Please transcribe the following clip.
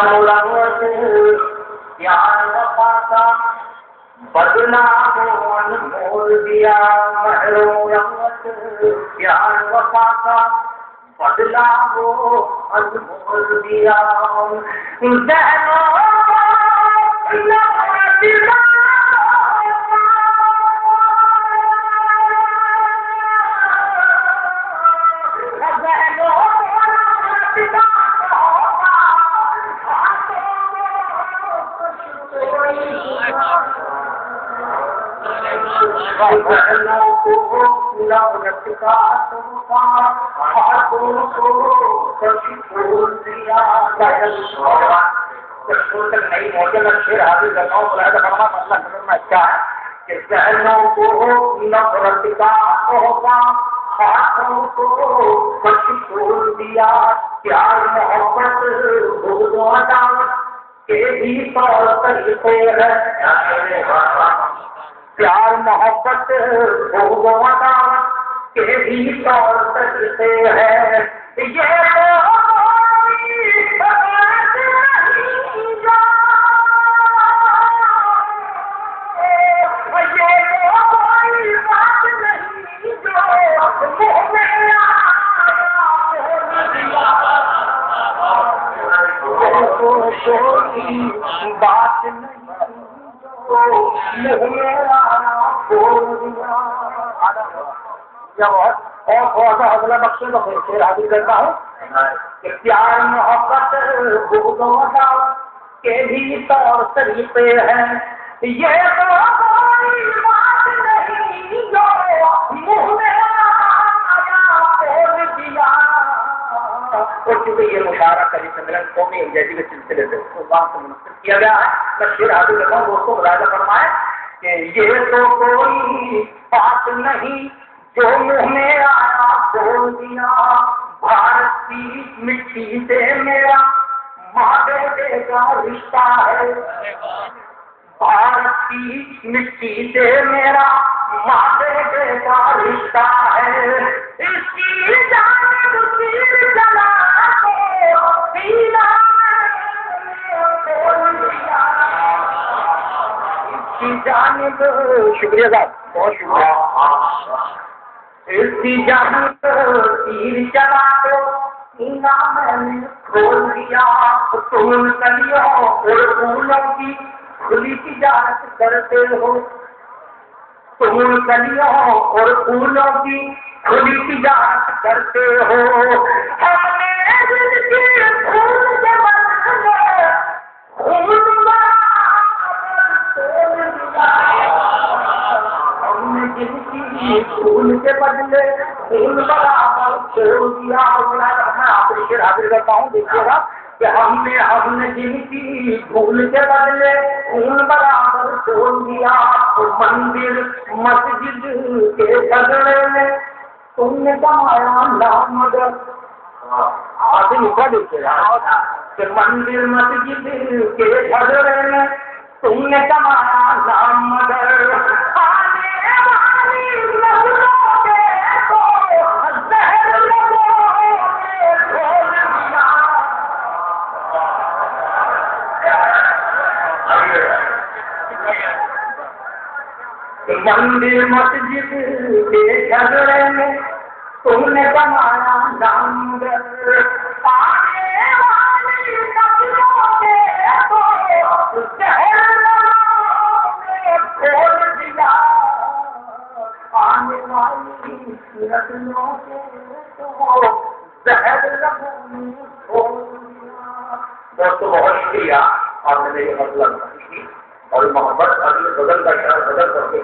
ملوث پیار وفا کا بدلا وہ انمول دیا، ملوث پیار وفا کا بدلا وہ انمول دیا، نئی موجود شیر حاضر کرتا ہوں ملاحظہ فرما مسئلہ سمجھنا اچھا ہے کہ ذہنوں کو نفرت کا تحفہ، ہاتھوں کو کھول دیا، پیار محبت بغض و عداوت کے بھی طور طریقے ہیں، پیار محبت بغض و عداوت کے بھی طور طریقے ہیں، یہ بات اور تھوڑا سا حوصلہ بخشے تو پھر شیر حاضر کرتا ہوں کہ پیار محبت بغض و عداوت کے بھی طور طریقے ہیں، یہ تو کوئی بات نہیں جو منہ میں آیا بول دیا، اور چونکہ یہ مشاعرہ کبھی سملن قومی یکجہتی کے سلسلے سے اس بات کو منعقد کیا گیا ہے، میں شیر حاضر کرتا ہوں دوستوں ملاحظہ فرمائیں کہ یہ تو کوئی بات نہیں جو منہ میں آیا بول دیا، بھارت کی مٹی سے میرا ماں بیٹے کا رشتہ ہے، بھارت کی مٹی سے میرا ماں بیٹے کا رشتہ ہے، اس کی جانب تیر چلا تو سینہ کھول دیا، اس کی جانب شکریہ صاحب بہت شکریہ، اس کی جانب تیر چلا تو سینہ میں نے کھول دیا، تم کلیوں اور پھولوں کی کھلی تجارت کرتے ہو، تم کلیوں اور پھولوں کی کھلی تجارت کرتے ہو، ہم نے دل کے پھول کے بدلے خون ہم نے دل کی پھول کے بدلے خون برابر چھوڑ دیا، میں آپ کو شیر حاضر کرتا ہوں دیکھیے گا کہ ہم نے جن کی پھول کے بدلے خون برابر چھوڑ دیا، مندر مسجد کے جھگڑے میں تم نے کمایا نام، مگر آپ لکھا دیکھیے گا کہ مندر مسجد کے جھگڑے میں تم نے کمایا نام، مگر مندر مسجد کے جھگڑے میں تم نے کمایا نام، مگر آنے والی نسلوں کے تو زہر نے کھول دیا، آنے والی نسلوں کے تو زہر نے کھول دیا۔ دوستو بہت شکریہ، آپ نے میری مطلب اور محبت اگلے بدل کا شہر بدل کر کے